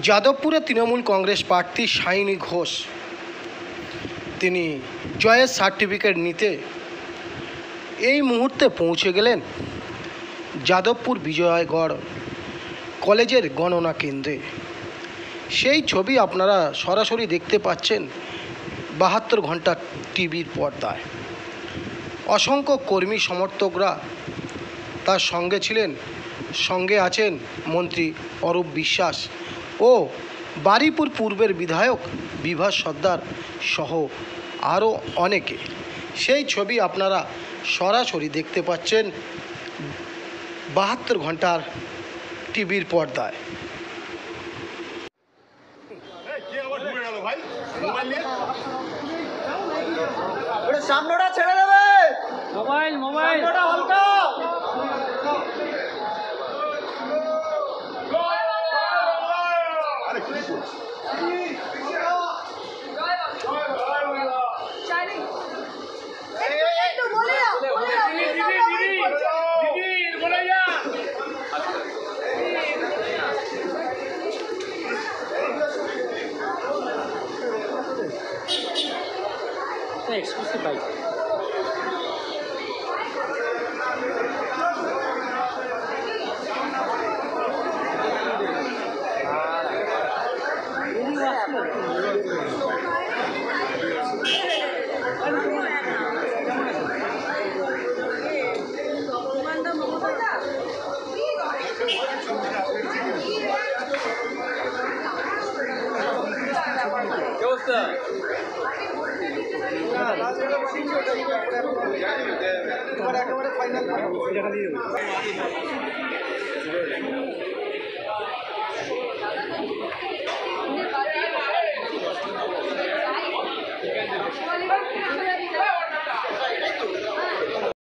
যাদবপুরে তৃণমূল কংগ্রেস প্রার্থী সায়নী ঘোষ তিনি জয়ের সার্টিফিকেট নিতে এই মুহূর্তে পৌঁছে গেলেন যাদবপুর বিজয়গড় কলেজের গণনা কেন্দ্রে। সেই ছবি আপনারা সরাসরি দেখতে পাচ্ছেন 72 ঘন্টা টিভির পর্দায়। অসংখ্য কর্মী সমর্থকরা তার সঙ্গে ছিলেন, সঙ্গে আছেন মন্ত্রী অরূপ বিশ্বাস ও বারুইপুর পূর্বের বিধায়ক বিভাস সর্দার সহ আরও অনেকে। সেই ছবি আপনারা সরাসরি দেখতে পাচ্ছেন 72 ঘন্টার টিভির পর্দায়। সামনেটা ছেড়ে দেবে, মোবাইল হালকা। Exclusive bike. একেবারে ফাইনাল